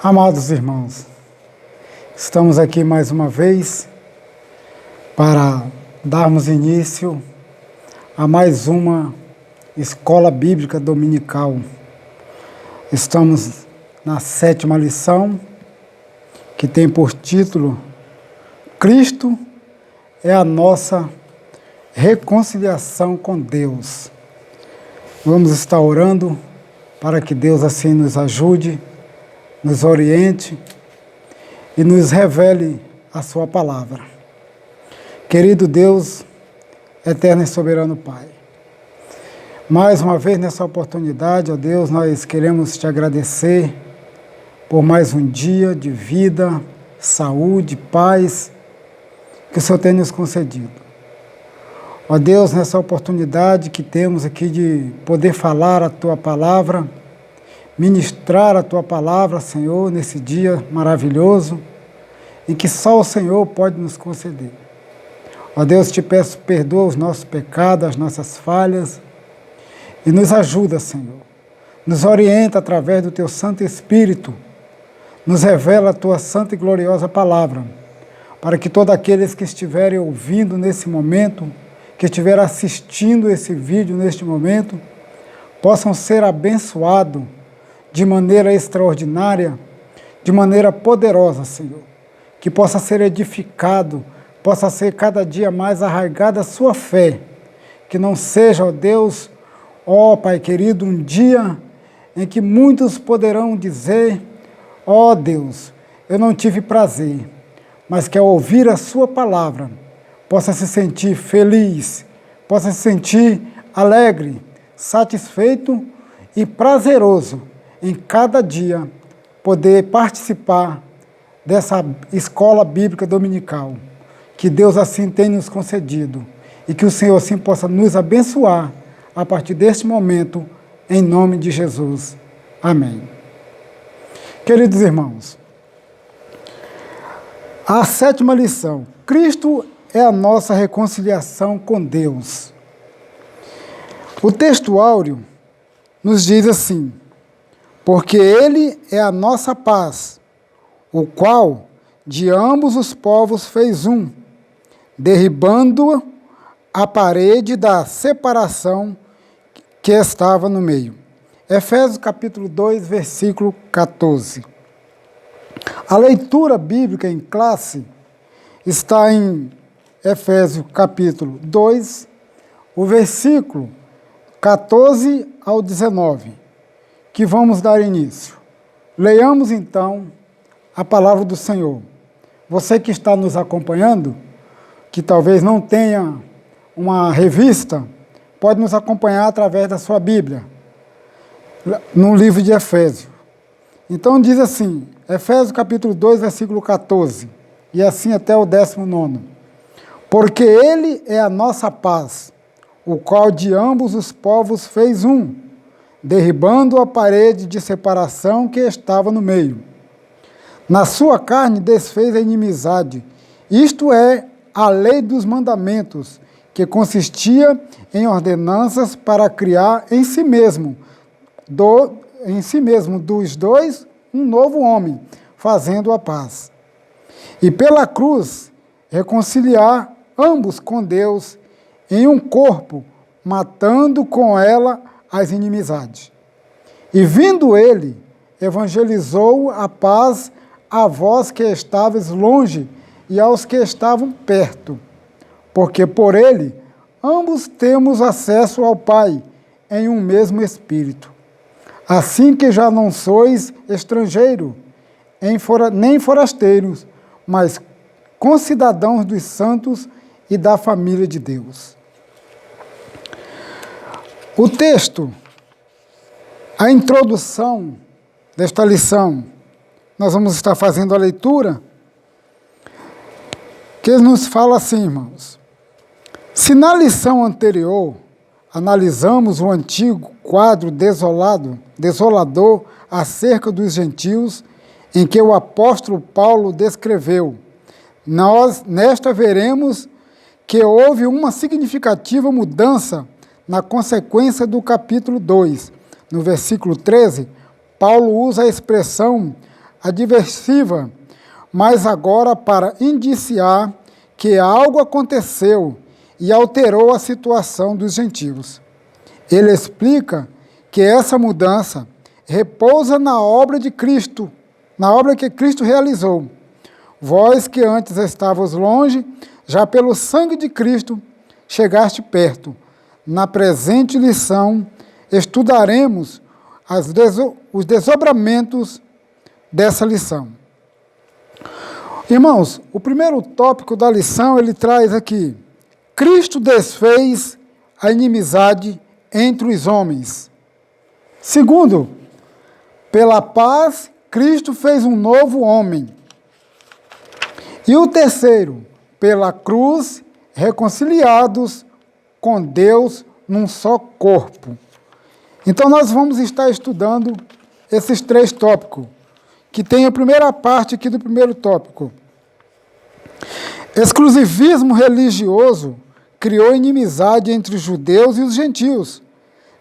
Amados irmãos, estamos aqui mais uma vez para darmos início a mais uma Escola Bíblica Dominical. Estamos na 7ª lição, que tem por título Cristo é a nossa reconciliação com Deus. Vamos estar orando para que Deus assim nos ajude, nos oriente e nos revele a sua palavra. Querido Deus, eterno e soberano Pai, mais uma vez nessa oportunidade, ó Deus, nós queremos te agradecer por mais um dia de vida, saúde, paz que o Senhor tem nos concedido. Ó Deus, nessa oportunidade que temos aqui de poder falar a tua palavra, ministrar a tua palavra, Senhor, nesse dia maravilhoso, em que só o Senhor pode nos conceder. Ó Deus, te peço, perdoa os nossos pecados, as nossas falhas, e nos ajuda, Senhor. Nos orienta através do teu Santo Espírito, nos revela a tua santa e gloriosa palavra, para que todos aqueles que estiverem ouvindo nesse momento, que estiverem assistindo esse vídeo neste momento, possam ser abençoados de maneira extraordinária, de maneira poderosa, Senhor. Que possa ser edificado, possa ser cada dia mais arraigada a sua fé. Que não seja, ó Deus, ó Pai querido, um dia em que muitos poderão dizer, ó Deus, eu não tive prazer, mas que ao ouvir a sua palavra, possa se sentir feliz, possa se sentir alegre, satisfeito e prazeroso em cada dia poder participar dessa escola bíblica dominical, que Deus assim tem nos concedido e que o Senhor assim possa nos abençoar a partir deste momento, em nome de Jesus. Amém. Queridos irmãos, a 7ª lição, Cristo é a nossa reconciliação com Deus. O texto áureo nos diz assim: porque Ele é a nossa paz, o qual de ambos os povos fez um, derribando a parede da separação que estava no meio. Efésios capítulo 2, versículo 14. A leitura bíblica em classe está em Efésios capítulo 2, o versículo 14 ao 19. Que vamos dar início. Leiamos então a palavra do Senhor. Você que está nos acompanhando, que talvez não tenha uma revista, pode nos acompanhar através da sua Bíblia, no livro de Efésios. Então diz assim, Efésios capítulo 2, versículo 14, e assim até o 19. Porque Ele é a nossa paz, o qual de ambos os povos fez um, derribando a parede de separação que estava no meio. Na sua carne desfez a inimizade, isto é, a lei dos mandamentos, que consistia em ordenanças para criar em si mesmo dos dois um novo homem, fazendo a paz. E pela cruz reconciliar ambos com Deus em um corpo, matando com ela as inimizades. E vindo ele, evangelizou a paz a vós que estáveis longe e aos que estavam perto, porque por ele ambos temos acesso ao Pai em um mesmo Espírito. Assim que já não sois estrangeiro, nem forasteiros, mas concidadãos dos santos e da família de Deus. O texto, a introdução desta lição, nós vamos estar fazendo a leitura, que nos fala assim, irmãos. Se na lição anterior analisamos o antigo quadro desolador acerca dos gentios, em que o apóstolo Paulo descreveu, nós nesta veremos que houve uma significativa mudança na consequência do capítulo 2. No versículo 13, Paulo usa a expressão adversiva, mas agora para indiciar que algo aconteceu e alterou a situação dos gentios. Ele explica que essa mudança repousa na obra de Cristo, na obra que Cristo realizou. Vós que antes estavas longe, já pelo sangue de Cristo chegaste perto. Na presente lição, estudaremos os desdobramentos dessa lição. Irmãos, o primeiro tópico da lição, ele traz aqui: Cristo desfez a inimizade entre os homens. Segundo, pela paz, Cristo fez um novo homem. E o terceiro, pela cruz, reconciliados com Deus num só corpo. Então nós vamos estar estudando esses três tópicos, que tem a primeira parte aqui do primeiro tópico. Exclusivismo religioso criou inimizade entre os judeus e os gentios.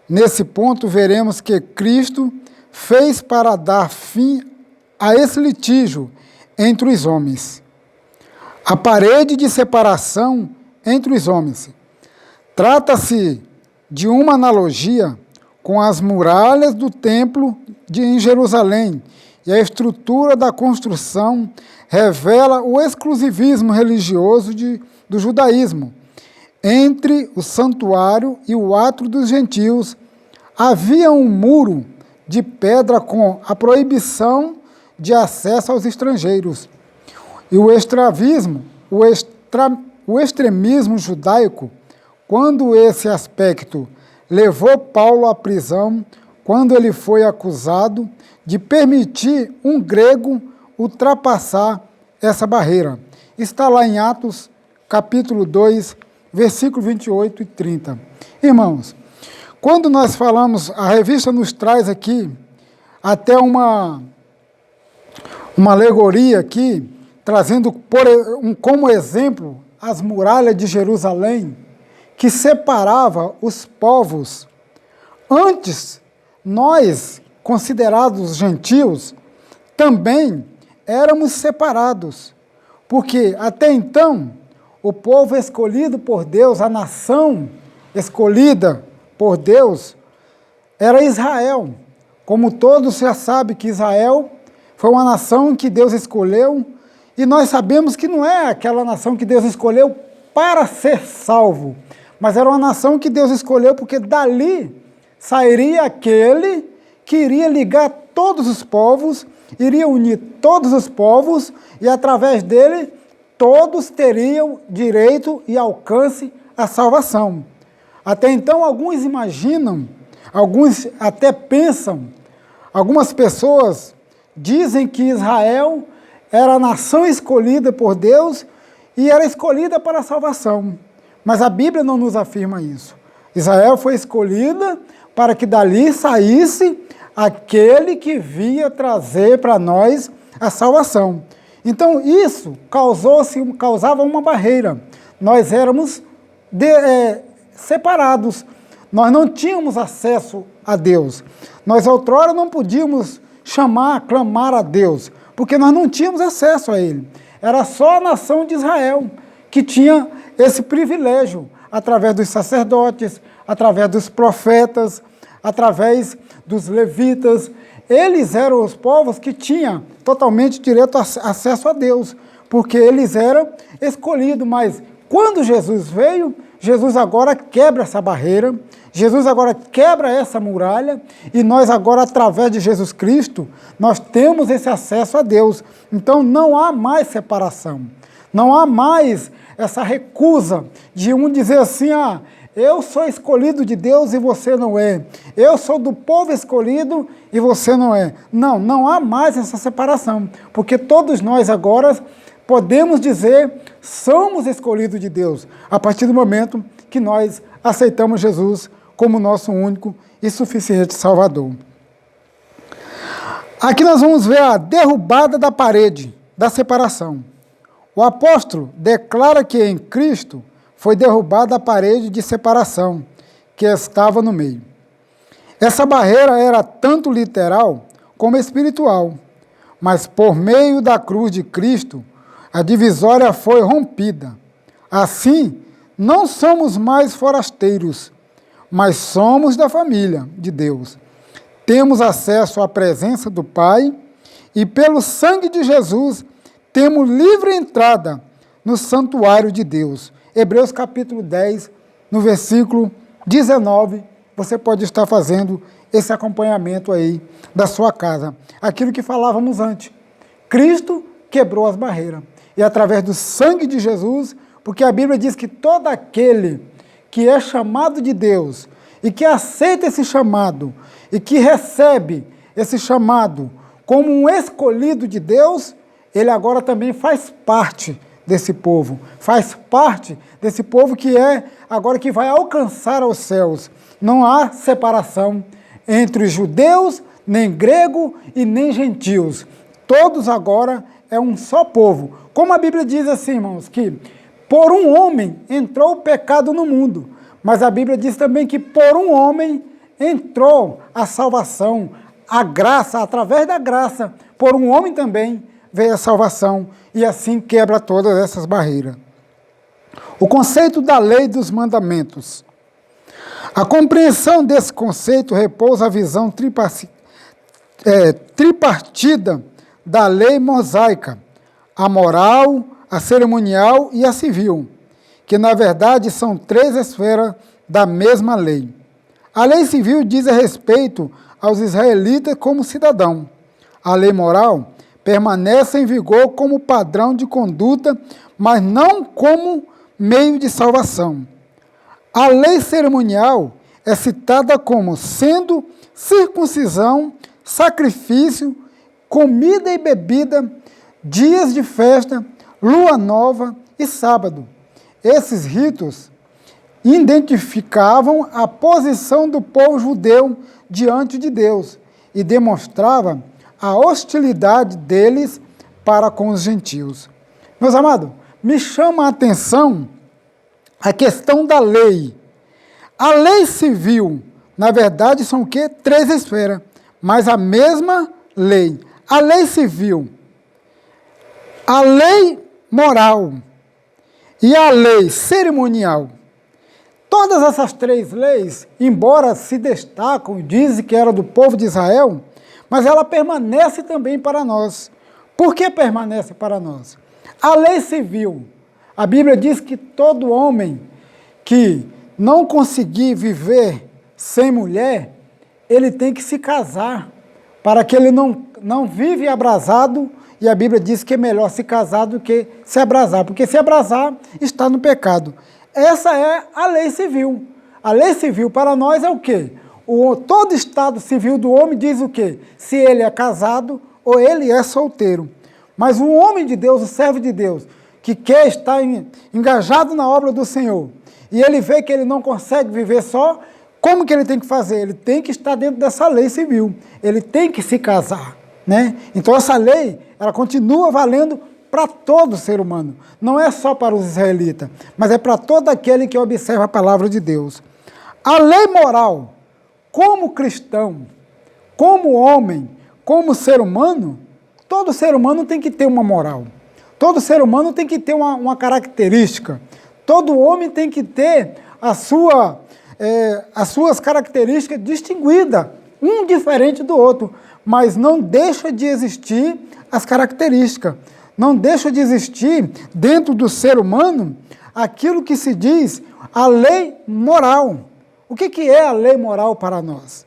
Nesse ponto, veremos que Cristo fez para dar fim a esse litígio entre os homens. A parede de separação entre os homens. Trata-se de uma analogia com as muralhas do templo em Jerusalém, e a estrutura da construção revela o exclusivismo religioso do judaísmo. Entre o santuário e o átrio dos gentios havia um muro de pedra com a proibição de acesso aos estrangeiros. E o extremismo judaico, quando esse aspecto levou Paulo à prisão, quando ele foi acusado de permitir um grego ultrapassar essa barreira. Está lá em Atos, capítulo 2, versículo 28 e 30. Irmãos, quando nós falamos, a revista nos traz aqui até uma alegoria aqui, trazendo como exemplo as muralhas de Jerusalém, que separava os povos. Antes, nós, considerados gentios, também éramos separados, porque até então o povo escolhido por Deus, a nação escolhida por Deus, era Israel. Como todos já sabem que Israel foi uma nação que Deus escolheu, e nós sabemos que não é aquela nação que Deus escolheu para ser salvo, mas era uma nação que Deus escolheu porque dali sairia aquele que iria ligar todos os povos, iria unir todos os povos, e através dele todos teriam direito e alcance à salvação. Até então, alguns imaginam, alguns até pensam, algumas pessoas dizem que Israel era a nação escolhida por Deus e era escolhida para a salvação. Mas a Bíblia não nos afirma isso. Israel foi escolhida para que dali saísse aquele que via trazer para nós a salvação. Então isso causava uma barreira. Nós éramos separados. Nós não tínhamos acesso a Deus. Nós outrora não podíamos clamar a Deus, porque nós não tínhamos acesso a Ele. Era só a nação de Israel que tinha esse privilégio, através dos sacerdotes, através dos profetas, através dos levitas. Eles eram os povos que tinham totalmente direito acesso a Deus, porque eles eram escolhidos. Mas quando Jesus veio, Jesus agora quebra essa barreira, Jesus agora quebra essa muralha, e nós agora, através de Jesus Cristo, nós temos esse acesso a Deus. Então não há mais separação, não há mais essa recusa de um dizer assim: eu sou escolhido de Deus e você não é. Eu sou do povo escolhido e você não é. Não, não há mais essa separação, porque todos nós agora podemos dizer somos escolhidos de Deus, a partir do momento que nós aceitamos Jesus como nosso único e suficiente Salvador. Aqui nós vamos ver a derrubada da parede da separação. O apóstolo declara que em Cristo foi derrubada a parede de separação que estava no meio. Essa barreira era tanto literal como espiritual. mas por meio da cruz de Cristo, a divisória foi rompida. Assim, não somos mais forasteiros, mas somos da família de Deus. Temos acesso à presença do Pai e, pelo sangue de Jesus, temos livre entrada no santuário de Deus. Hebreus capítulo 10, no versículo 19, você pode estar fazendo esse acompanhamento aí da sua casa. Aquilo que falávamos antes. Cristo quebrou as barreiras. E através do sangue de Jesus, porque a Bíblia diz que todo aquele que é chamado de Deus e que aceita esse chamado e que recebe esse chamado como um escolhido de Deus, ele agora também faz parte desse povo, faz parte desse povo que é agora que vai alcançar os céus. Não há separação entre os judeus, nem grego e nem gentios. Todos agora é um só povo. Como a Bíblia diz assim, irmãos, que por um homem entrou o pecado no mundo, mas a Bíblia diz também que por um homem entrou a salvação, a graça, através da graça, por um homem também veio a salvação, e assim quebra todas essas barreiras. O conceito da lei dos mandamentos. A compreensão desse conceito repousa a visão tripartida da lei mosaica, a moral, a cerimonial e a civil, que na verdade são três esferas da mesma lei. A lei civil diz a respeito aos israelitas como cidadão. A lei moral permanece em vigor como padrão de conduta, mas não como meio de salvação. A lei cerimonial é citada como sendo circuncisão, sacrifício, comida e bebida, dias de festa, lua nova e sábado. Esses ritos identificavam a posição do povo judeu diante de Deus e demonstravam a hostilidade deles para com os gentios. Meus amados, me chama a atenção a questão da lei. A lei civil, na verdade, são o quê? Três esferas, mas a mesma lei. A lei civil, a lei moral e a lei cerimonial. Todas essas três leis, embora se destacam, dizem que era do povo de Israel, mas ela permanece também para nós. Por que permanece para nós? A lei civil, a Bíblia diz que todo homem que não conseguir viver sem mulher, ele tem que se casar, para que ele não vive abrasado, e a Bíblia diz que é melhor se casar do que se abrasar, porque se abrasar está no pecado. Essa é a lei civil. A lei civil para nós é o quê? Todo estado civil do homem diz o quê? Se ele é casado ou ele é solteiro. Mas o homem de Deus, o servo de Deus, que quer estar engajado na obra do Senhor, e ele vê que ele não consegue viver só, como que ele tem que fazer? Ele tem que estar dentro dessa lei civil. Ele tem que se casar, né? Então essa lei, ela continua valendo para todo ser humano. Não é só para os israelitas, mas é para todo aquele que observa a palavra de Deus. A lei moral, como cristão, como homem, como ser humano, todo ser humano tem que ter uma moral. Todo ser humano tem que ter uma característica. Todo homem tem que ter as suas características distinguidas, um diferente do outro, mas não deixa de existir as características. Não deixa de existir dentro do ser humano aquilo que se diz a lei moral. O que é a lei moral para nós?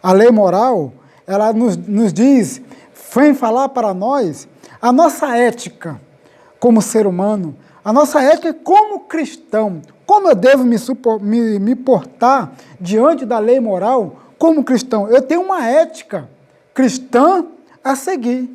A lei moral, ela nos diz, vem falar para nós a nossa ética como ser humano, a nossa ética como cristão, como eu devo me portar diante da lei moral como cristão. Eu tenho uma ética cristã a seguir.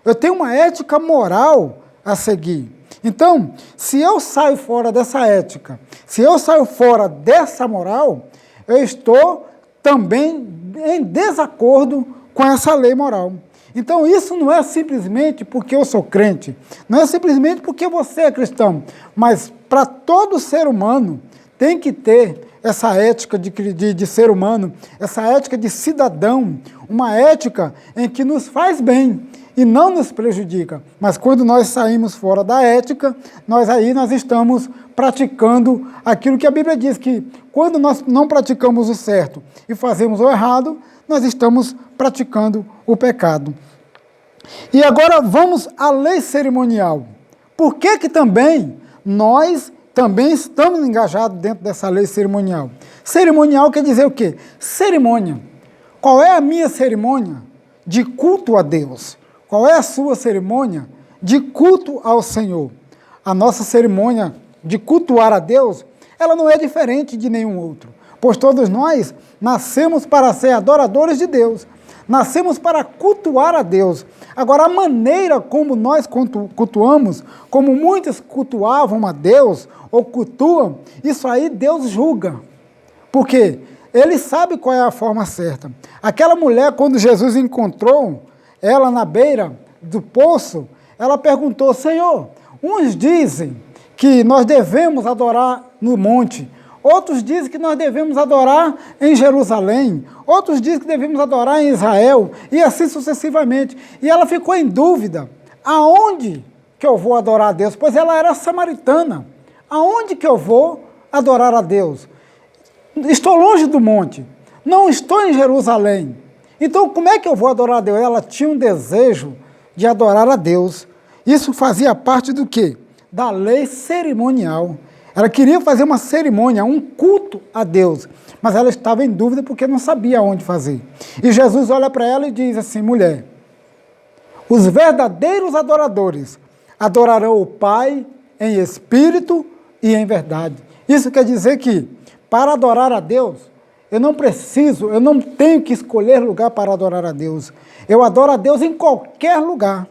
Eu tenho uma ética moral a seguir. Então, se eu saio fora dessa ética, se eu saio fora dessa moral, eu estou também em desacordo com essa lei moral. Então, isso não é simplesmente porque eu sou crente, não é simplesmente porque você é cristão, mas para todo ser humano tem que ter essa ética de ser humano, essa ética de cidadão, uma ética em que nos faz bem. e não nos prejudica. Mas quando nós saímos fora da ética, nós estamos praticando aquilo que a Bíblia diz, que quando nós não praticamos o certo e fazemos o errado, nós estamos praticando o pecado. E agora vamos à lei cerimonial. Por que também nós estamos engajados dentro dessa lei cerimonial? Cerimonial quer dizer o quê? Cerimônia. Qual é a minha cerimônia de culto a Deus? Qual é a sua cerimônia de culto ao Senhor? A nossa cerimônia de cultuar a Deus, ela não é diferente de nenhum outro, pois todos nós nascemos para ser adoradores de Deus, nascemos para cultuar a Deus. Agora, a maneira como nós cultuamos, como muitos cultuavam a Deus, ou cultuam, isso aí Deus julga. Por quê? Ele sabe qual é a forma certa. Aquela mulher, quando Jesus encontrou ela na beira do poço, ela perguntou: Senhor, uns dizem que nós devemos adorar no monte, outros dizem que nós devemos adorar em Jerusalém, outros dizem que devemos adorar em Israel, e assim sucessivamente. E ela ficou em dúvida: aonde que eu vou adorar a Deus? Pois ela era samaritana. Aonde que eu vou adorar a Deus? Estou longe do monte, não estou em Jerusalém. Então, como é que eu vou adorar a Deus? Ela tinha um desejo de adorar a Deus. Isso fazia parte do quê? Da lei cerimonial. Ela queria fazer uma cerimônia, um culto a Deus, mas ela estava em dúvida porque não sabia onde fazer. E Jesus olha para ela e diz assim: mulher, os verdadeiros adoradores adorarão o Pai em espírito e em verdade. Isso quer dizer que, para adorar a Deus, eu não tenho que escolher lugar para adorar a Deus. Eu adoro a Deus em qualquer lugar.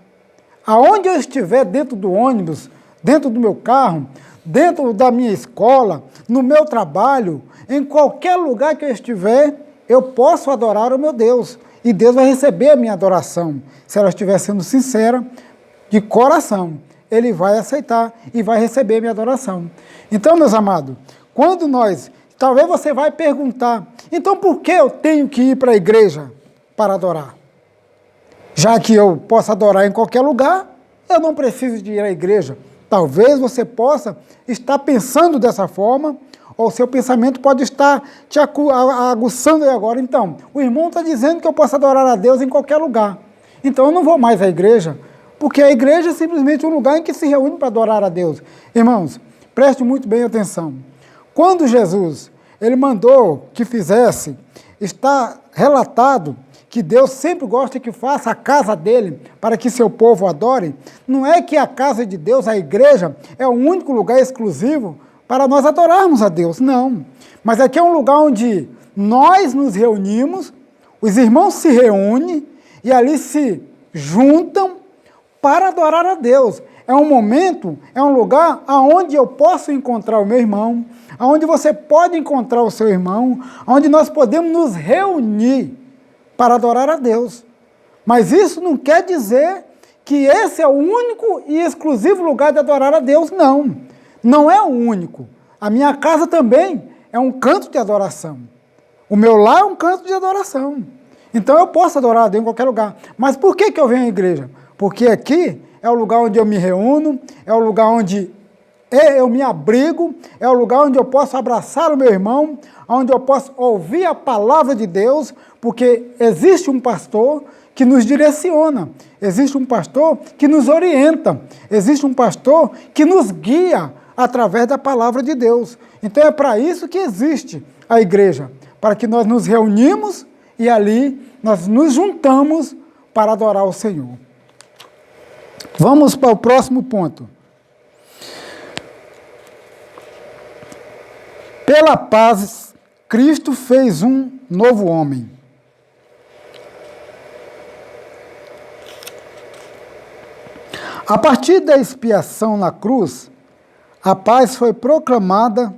Aonde eu estiver, dentro do ônibus, dentro do meu carro, dentro da minha escola, no meu trabalho, em qualquer lugar que eu estiver, eu posso adorar o meu Deus. E Deus vai receber a minha adoração. Se ela estiver sendo sincera, de coração, Ele vai aceitar e vai receber a minha adoração. Então, meus amados, quando talvez você vai perguntar: então por que eu tenho que ir para a igreja para adorar? Já que eu posso adorar em qualquer lugar, eu não preciso de ir à igreja. Talvez você possa estar pensando dessa forma, ou seu pensamento pode estar te aguçando agora. Então, o irmão está dizendo que eu posso adorar a Deus em qualquer lugar. Então eu não vou mais à igreja, porque a igreja é simplesmente um lugar em que se reúne para adorar a Deus. Irmãos, preste muito bem atenção. Quando Jesus ele mandou que fizesse, está relatado que Deus sempre gosta que faça a casa dele para que seu povo adore. Não é que a casa de Deus, a igreja, é o único lugar exclusivo para nós adorarmos a Deus, não. Mas aqui é um lugar onde nós nos reunimos, os irmãos se reúnem e ali se juntam para adorar a Deus. É um momento, é um lugar onde eu posso encontrar o meu irmão, onde você pode encontrar o seu irmão, onde nós podemos nos reunir para adorar a Deus. Mas isso não quer dizer que esse é o único e exclusivo lugar de adorar a Deus, não. Não é o único. A minha casa também é um canto de adoração. O meu lar é um canto de adoração. Então eu posso adorar a Deus em qualquer lugar. Mas por que eu venho à igreja? Porque aqui é o lugar onde eu me reúno, é o lugar onde eu me abrigo, é o lugar onde eu posso abraçar o meu irmão, onde eu posso ouvir a palavra de Deus, porque existe um pastor que nos direciona, existe um pastor que nos orienta, existe um pastor que nos guia através da palavra de Deus. Então é para isso que existe a igreja, para que nós nos reunimos e ali nós nos juntamos para adorar o Senhor. Vamos para o próximo ponto. Pela paz, Cristo fez um novo homem. A partir da expiação na cruz, a paz foi proclamada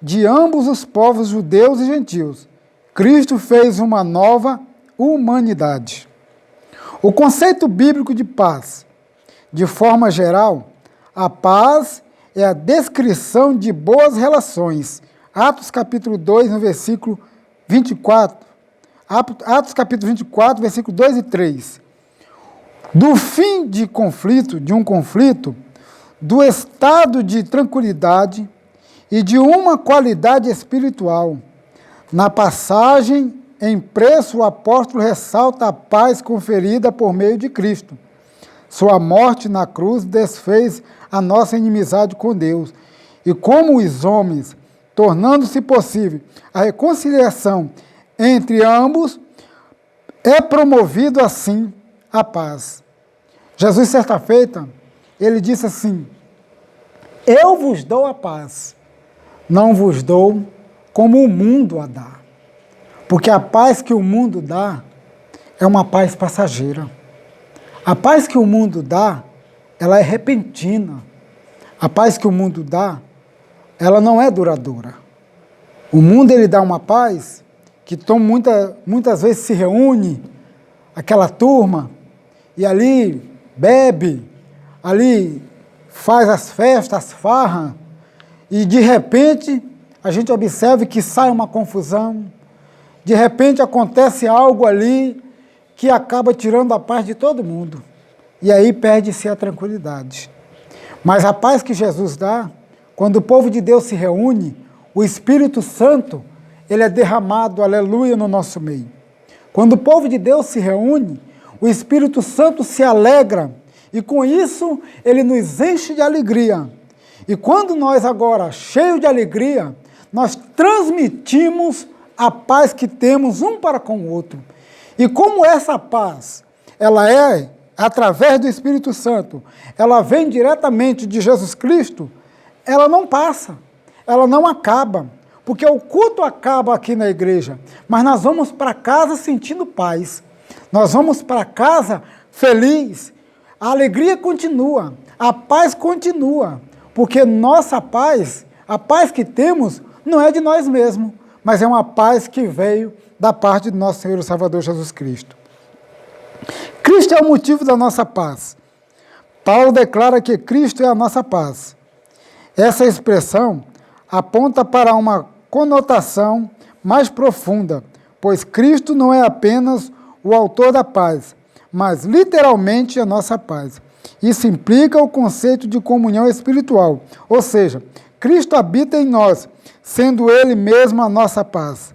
de ambos os povos judeus e gentios. Cristo fez uma nova humanidade. O conceito bíblico de paz, de forma geral, a paz é a descrição de boas relações. Atos capítulo 2, no versículo 24. Atos capítulo 24, versículo 2 e 3. do fim de um conflito, do estado de tranquilidade e de uma qualidade espiritual. Na passagem em preço, o apóstolo ressalta a paz conferida por meio de Cristo. Sua morte na cruz desfez a nossa inimizade com Deus. E como os homens, tornando-se possível a reconciliação entre ambos, é promovido assim a paz. Jesus, certa feita, ele disse assim: eu vos dou a paz, não vos dou como o mundo a dá. Porque a paz que o mundo dá é uma paz passageira. A paz que o mundo dá, ela é repentina. A paz que o mundo dá, ela não é duradoura. O mundo, ele dá uma paz que muitas vezes se reúne aquela turma e ali bebe, ali faz as festas, as farras, e de repente a gente observa que sai uma confusão, de repente acontece algo ali que acaba tirando a paz de todo mundo. E aí perde-se a tranquilidade. Mas a paz que Jesus dá, quando o povo de Deus se reúne, o Espírito Santo, ele é derramado, aleluia, no nosso meio. Quando o povo de Deus se reúne, o Espírito Santo se alegra e com isso ele nos enche de alegria. E quando nós agora, cheios de alegria, nós transmitimos a paz que temos um para com o outro. E como essa paz, ela é através do Espírito Santo, ela vem diretamente de Jesus Cristo, ela não passa, ela não acaba, porque o culto acaba aqui na igreja, mas nós vamos para casa sentindo paz, nós vamos para casa feliz, a alegria continua, a paz continua, porque nossa paz, a paz que temos, não é de nós mesmos, mas é uma paz que veio da parte do nosso Senhor e Salvador Jesus Cristo. Cristo é o motivo da nossa paz. Paulo declara que Cristo é a nossa paz. Essa expressão aponta para uma conotação mais profunda, pois Cristo não é apenas o autor da paz, mas literalmente a nossa paz. Isso implica o conceito de comunhão espiritual, ou seja, Cristo habita em nós, sendo Ele mesmo a nossa paz.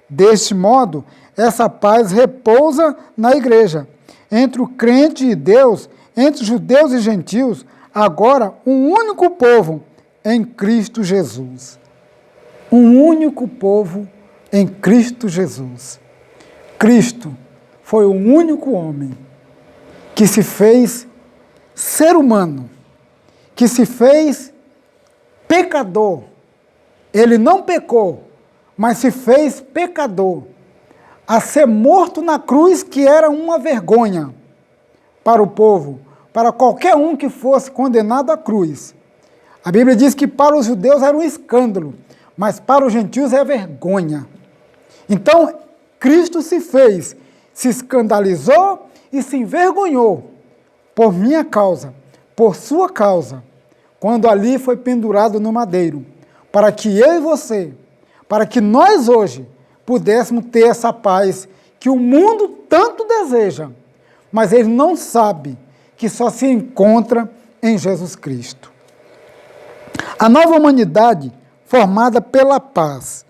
Deste modo, essa paz repousa na igreja, entre o crente e Deus, entre judeus e gentios, agora um único povo em Cristo Jesus. Um único povo em Cristo Jesus. Cristo foi o único homem que se fez ser humano, que se fez pecador. Ele não pecou, mas se fez pecador, a ser morto na cruz, que era uma vergonha para o povo, para qualquer um que fosse condenado à cruz. A Bíblia diz que para os judeus era um escândalo, mas para os gentios é vergonha. Então, Cristo se fez, se escandalizou e se envergonhou por minha causa, por sua causa, quando ali foi pendurado no madeiro, para que eu e você, para que nós hoje pudéssemos ter essa paz que o mundo tanto deseja, mas ele não sabe que só se encontra em Jesus Cristo. A nova humanidade formada pela paz.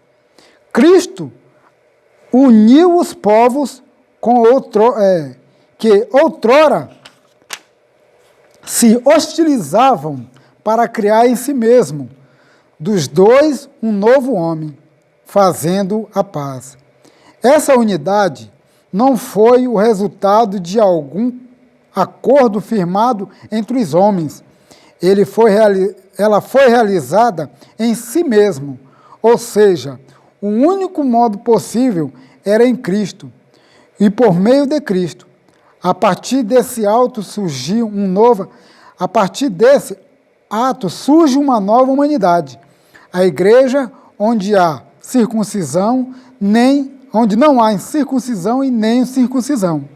Cristo uniu os povos que outrora se hostilizavam para criar em si mesmo, dos dois, um novo homem, fazendo a paz. Essa unidade não foi o resultado de algum acordo firmado entre os homens. Ela foi realizada em si mesmo, ou seja, o único modo possível era em Cristo e por meio de Cristo. A partir desse ato surge uma nova humanidade. A igreja onde há circuncisão, onde não há circuncisão e nem circuncisão.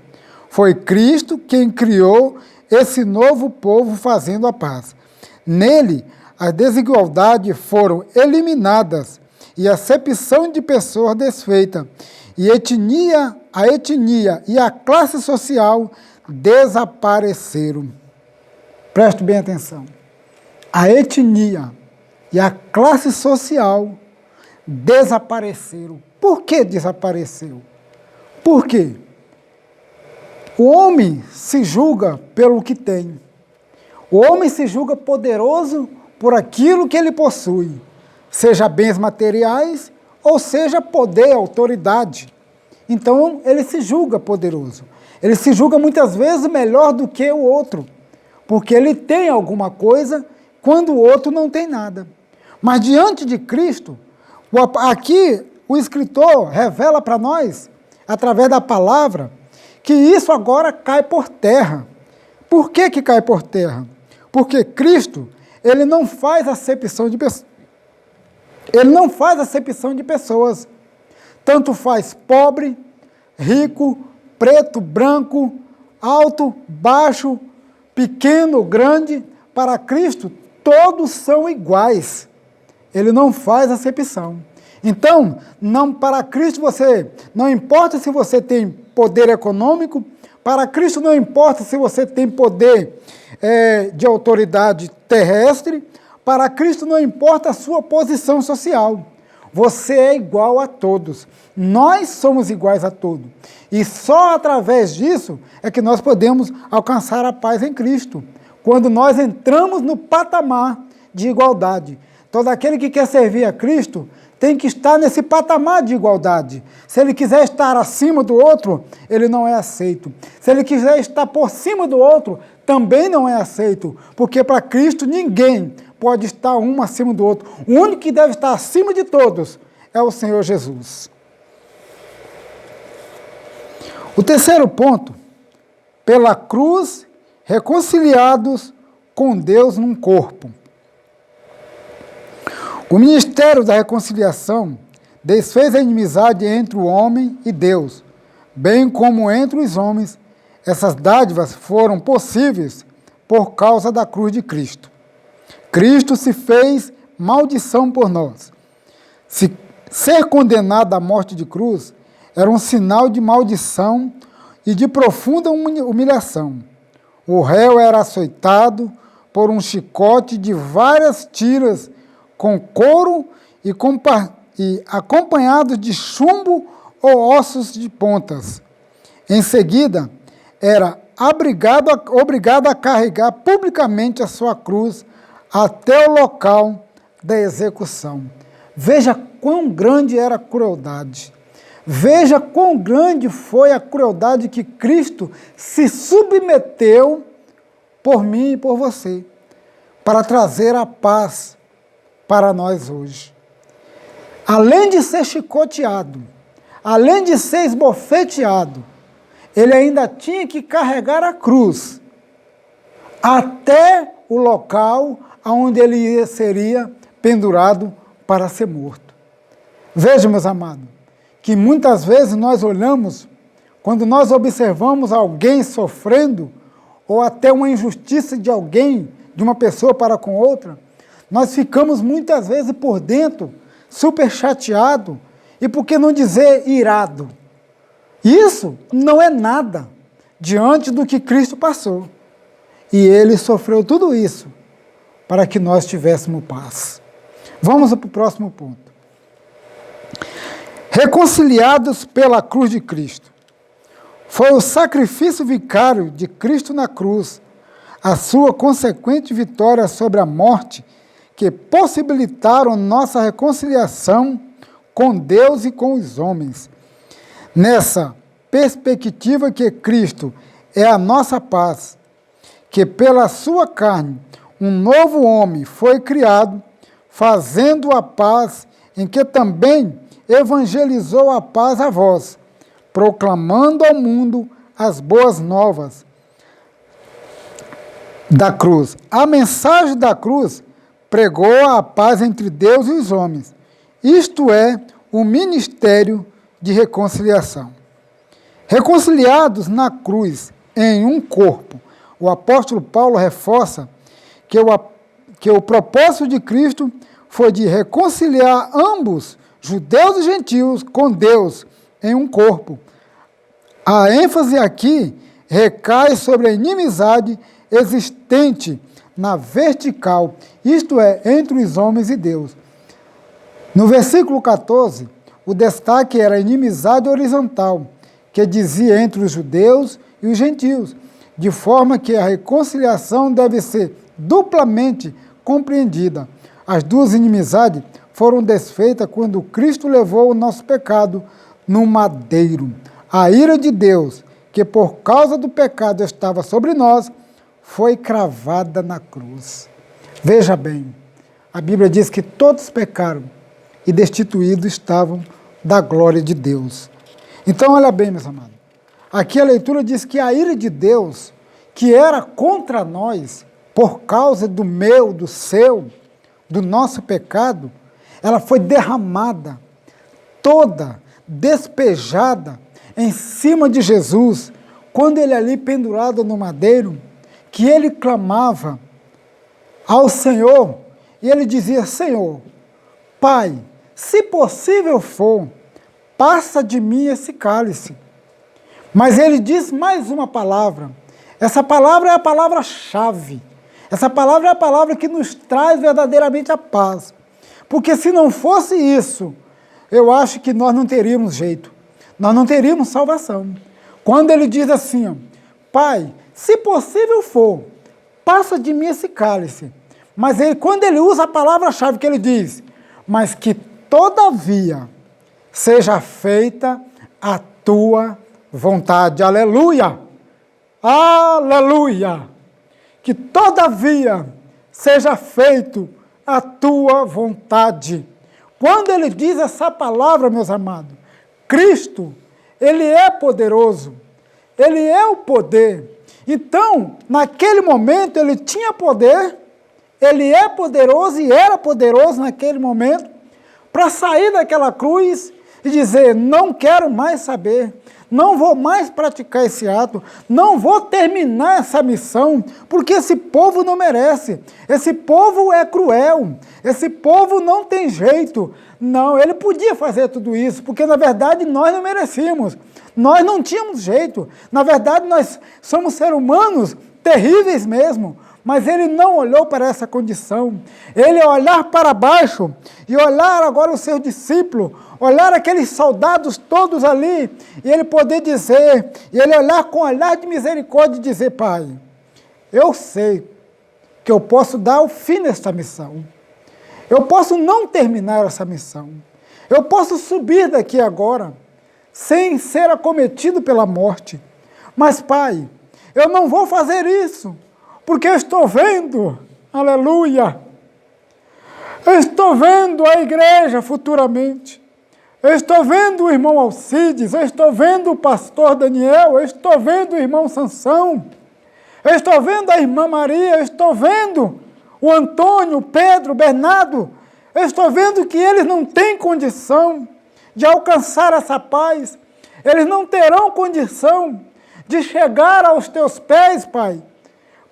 Foi Cristo quem criou esse novo povo fazendo a paz. Nele, as desigualdades foram eliminadas e a acepção de pessoas desfeita, e a etnia e a classe social desapareceram. Preste bem atenção. A etnia e a classe social desapareceram. Por que desapareceu? Por quê? O homem se julga pelo que tem. O homem se julga poderoso por aquilo que ele possui, seja bens materiais ou seja poder, autoridade. Então ele se julga poderoso. Ele se julga muitas vezes melhor do que o outro, porque ele tem alguma coisa quando o outro não tem nada. Mas diante de Cristo, aqui o escritor revela para nós, através da palavra, que isso agora cai por terra. Por que cai por terra? Porque Cristo, ele não faz acepção de pessoas. Ele não faz acepção de pessoas. Tanto faz pobre, rico, preto, branco, alto, baixo, pequeno, grande. Para Cristo, todos são iguais. Ele não faz acepção. Então, para Cristo não importa se você tem poder econômico, para Cristo não importa se você tem poder de autoridade terrestre, para Cristo não importa a sua posição social. Você é igual a todos. Nós somos iguais a todos. E só através disso é que nós podemos alcançar a paz em Cristo. Quando nós entramos no patamar de igualdade. Todo aquele que quer servir a Cristo tem que estar nesse patamar de igualdade. Se ele quiser estar acima do outro, ele não é aceito. Se ele quiser estar por cima do outro, também não é aceito. Porque para Cristo ninguém pode estar um acima do outro. O único que deve estar acima de todos é o Senhor Jesus. O terceiro ponto, pela cruz, reconciliados com Deus num corpo. O ministério da reconciliação desfez a inimizade entre o homem e Deus, bem como entre os homens. Essas dádivas foram possíveis por causa da cruz de Cristo. Cristo se fez maldição por nós. Ser condenado à morte de cruz era um sinal de maldição e de profunda humilhação. O réu era açoitado por um chicote de várias tiras com couro e acompanhados de chumbo ou ossos de pontas. Em seguida, era obrigado a carregar publicamente a sua cruz até o local da execução. Veja quão grande era a crueldade. Veja quão grande foi a crueldade que Cristo se submeteu por mim e por você, para trazer a paz para nós hoje. Além de ser chicoteado, além de ser esbofeteado, ele ainda tinha que carregar a cruz até o local onde ele seria pendurado para ser morto. Veja, meus amados, que muitas vezes nós olhamos, quando nós observamos alguém sofrendo, ou até uma injustiça de alguém, de uma pessoa para com outra, nós ficamos muitas vezes por dentro super chateado e por que não dizer irado. Isso não é nada diante do que Cristo passou. E ele sofreu tudo isso para que nós tivéssemos paz. Vamos para o próximo ponto. Reconciliados pela cruz de Cristo. Foi o sacrifício vicário de Cristo na cruz, a sua consequente vitória sobre a morte, que possibilitaram nossa reconciliação com Deus e com os homens. Nessa perspectiva que Cristo é a nossa paz, que pela sua carne um novo homem foi criado, fazendo a paz, em que também evangelizou a paz a vós, proclamando ao mundo as boas novas da cruz. A mensagem da cruz pregou a paz entre Deus e os homens. Isto é o ministério de reconciliação. Reconciliados na cruz, em um corpo, o apóstolo Paulo reforça que o propósito de Cristo foi de reconciliar ambos, judeus e gentios, com Deus, em um corpo. A ênfase aqui recai sobre a inimizade existente na vertical, isto é, entre os homens e Deus. No versículo 14, o destaque era a inimizade horizontal, que dizia entre os judeus e os gentios, de forma que a reconciliação deve ser duplamente compreendida. As duas inimizades foram desfeitas quando Cristo levou o nosso pecado no madeiro. A ira de Deus, que por causa do pecado estava sobre nós, foi cravada na cruz. Veja bem, a Bíblia diz que todos pecaram e destituídos estavam da glória de Deus. Então, olha bem, meus amados. Aqui a leitura diz que a ira de Deus, que era contra nós, por causa do meu, do seu, do nosso pecado, ela foi derramada, toda, despejada em cima de Jesus, quando ele ali pendurado no madeiro, que ele clamava ao Senhor, e ele dizia: Senhor, Pai, se possível for, passa de mim esse cálice. Mas ele diz mais uma palavra. Essa palavra é a palavra-chave. Essa palavra é a palavra que nos traz verdadeiramente a paz. Porque se não fosse isso, eu acho que nós não teríamos jeito. Nós não teríamos salvação. Quando ele diz assim, ó, Pai, se possível for, passa de mim esse cálice. Mas quando ele usa a palavra-chave que ele diz, mas que todavia seja feita a tua vontade. Aleluia! Aleluia! Que todavia seja feito a tua vontade. Quando ele diz essa palavra, meus amados, Cristo, ele é poderoso, ele é o poder. Então, naquele momento, ele tinha poder, ele é poderoso e era poderoso naquele momento, para sair daquela cruz e dizer: não quero mais saber, não vou mais praticar esse ato, não vou terminar essa missão, porque esse povo não merece, esse povo é cruel, esse povo não tem jeito. Não, ele podia fazer tudo isso, porque na verdade nós não merecíamos, nós não tínhamos jeito, na verdade nós somos seres humanos terríveis mesmo, mas ele não olhou para essa condição, ele olhar para baixo e olhar agora os seus discípulos, olhar aqueles soldados todos ali, e ele poder dizer, e ele olhar com olhar de misericórdia e dizer: Pai, eu sei que eu posso dar o fim nesta missão, eu posso não terminar essa missão, eu posso subir daqui agora, sem ser acometido pela morte, mas Pai, eu não vou fazer isso, porque eu estou vendo, aleluia, eu estou vendo a igreja futuramente, eu estou vendo o irmão Alcides, eu estou vendo o pastor Daniel, eu estou vendo o irmão Sansão, eu estou vendo a irmã Maria, eu estou vendo o Antônio, o Pedro, o Bernardo, eu estou vendo que eles não têm condição de alcançar essa paz, eles não terão condição de chegar aos teus pés, Pai,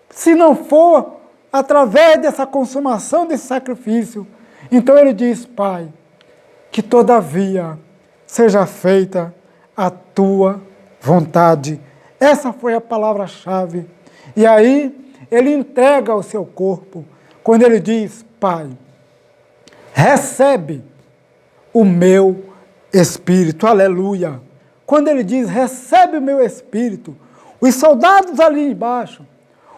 se não for através dessa consumação desse sacrifício. Então ele diz: Pai, que todavia seja feita a tua vontade. Essa foi a palavra-chave. E aí ele entrega o seu corpo, quando ele diz: Pai, recebe o meu espírito. Aleluia! Quando ele diz: recebe o meu espírito, os soldados ali embaixo,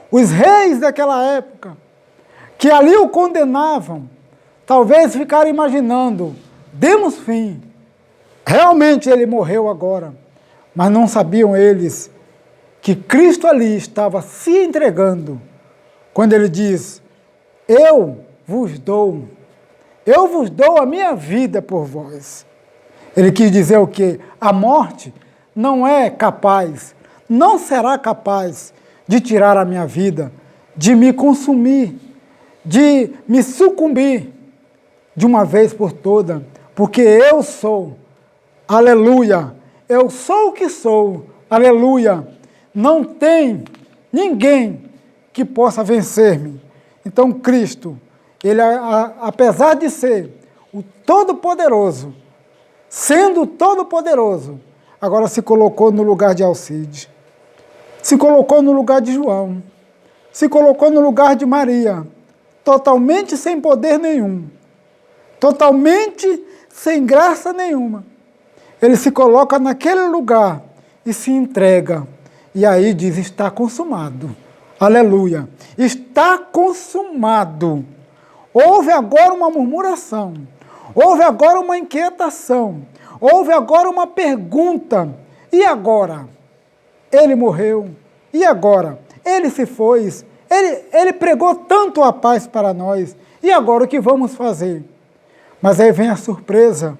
os reis daquela época, que ali o condenavam, talvez ficaram imaginando: demos fim, realmente ele morreu agora, mas não sabiam eles que Cristo ali estava se entregando, quando ele diz: eu vos dou a minha vida por vós. Ele quis dizer o quê? A morte não é capaz, não será capaz de tirar a minha vida, de me consumir, de me sucumbir de uma vez por toda, porque eu sou, aleluia, eu sou o que sou, aleluia, não tem ninguém que possa vencer-me. Então Cristo, ele, apesar de ser o Todo-Poderoso, sendo Todo-Poderoso, agora se colocou no lugar de Alcide, se colocou no lugar de João, se colocou no lugar de Maria, totalmente sem poder nenhum, totalmente sem graça nenhuma. Ele se coloca naquele lugar e se entrega. E aí diz, está consumado. Aleluia. Está consumado. Houve agora uma murmuração. Houve agora uma inquietação. Houve agora uma pergunta. E agora? Ele morreu. E agora? Ele se foi. Ele pregou tanto a paz para nós. E agora o que vamos fazer? Mas aí vem a surpresa.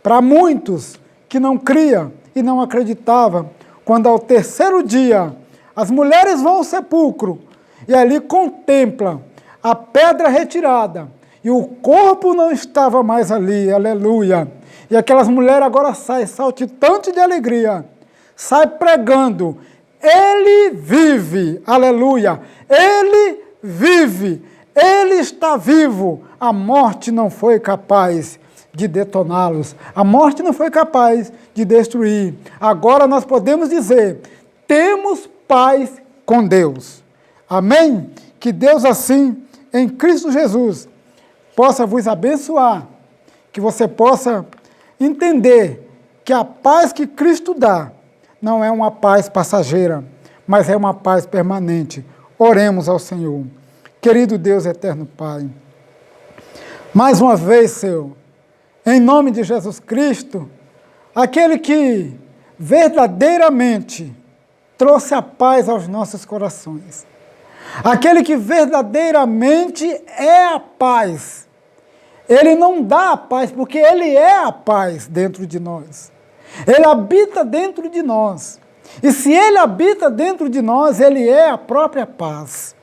Para muitos que não criam e não acreditavam, quando ao terceiro dia as mulheres vão ao sepulcro e ali contemplam a pedra retirada e o corpo não estava mais ali, aleluia. E aquelas mulheres agora saem saltitante de alegria, saem pregando, ele vive, aleluia, ele vive, ele está vivo, a morte não foi capaz de detoná-los, a morte não foi capaz de destruir. Agora nós podemos dizer, temos paz com Deus. Amém? Que Deus assim, em Cristo Jesus, possa vos abençoar, que você possa entender que a paz que Cristo dá não é uma paz passageira, mas é uma paz permanente. Oremos ao Senhor. Querido Deus eterno Pai, mais uma vez, Senhor, em nome de Jesus Cristo, aquele que verdadeiramente trouxe a paz aos nossos corações, aquele que verdadeiramente é a paz. Ele não dá a paz porque Ele é a paz dentro de nós. Ele habita dentro de nós. E se Ele habita dentro de nós, Ele é a própria paz.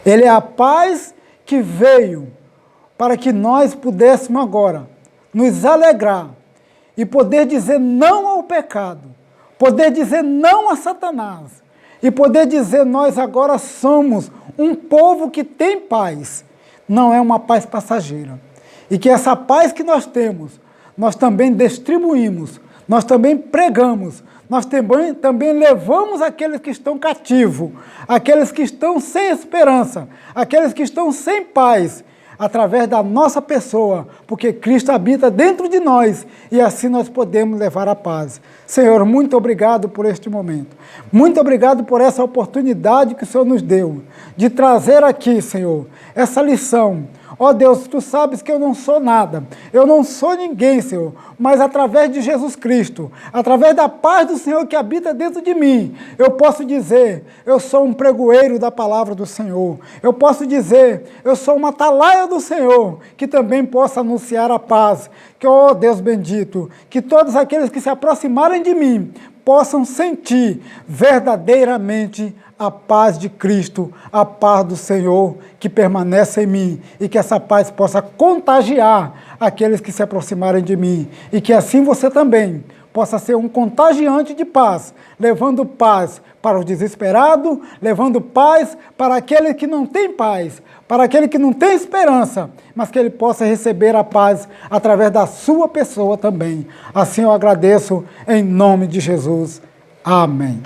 Ele é a paz que veio para que nós pudéssemos agora nos alegrar e poder dizer não ao pecado, poder dizer não a Satanás e poder dizer nós agora somos um povo que tem paz, não é uma paz passageira. E que essa paz que nós temos, nós também distribuímos, nós também pregamos, nós também levamos aqueles que estão cativos, aqueles que estão sem esperança, aqueles que estão sem paz, através da nossa pessoa, porque Cristo habita dentro de nós e assim nós podemos levar a paz. Senhor, muito obrigado por este momento. Muito obrigado por essa oportunidade que o Senhor nos deu de trazer aqui, Senhor, essa lição. Ó Deus, Tu sabes que eu não sou nada, eu não sou ninguém, Senhor, mas através de Jesus Cristo, através da paz do Senhor que habita dentro de mim, eu posso dizer, eu sou um pregoeiro da palavra do Senhor, eu posso dizer, eu sou uma atalaia do Senhor, que também possa anunciar a paz, que, ó Deus bendito, que todos aqueles que se aproximarem de mim, possam sentir verdadeiramente a paz de Cristo, a paz do Senhor que permanece em mim e que essa paz possa contagiar aqueles que se aproximarem de mim e que assim você também possa ser um contagiante de paz, levando paz para os desesperados, levando paz para aquele que não tem paz, para aquele que não tem esperança, mas que ele possa receber a paz através da sua pessoa também. Assim eu agradeço em nome de Jesus. Amém.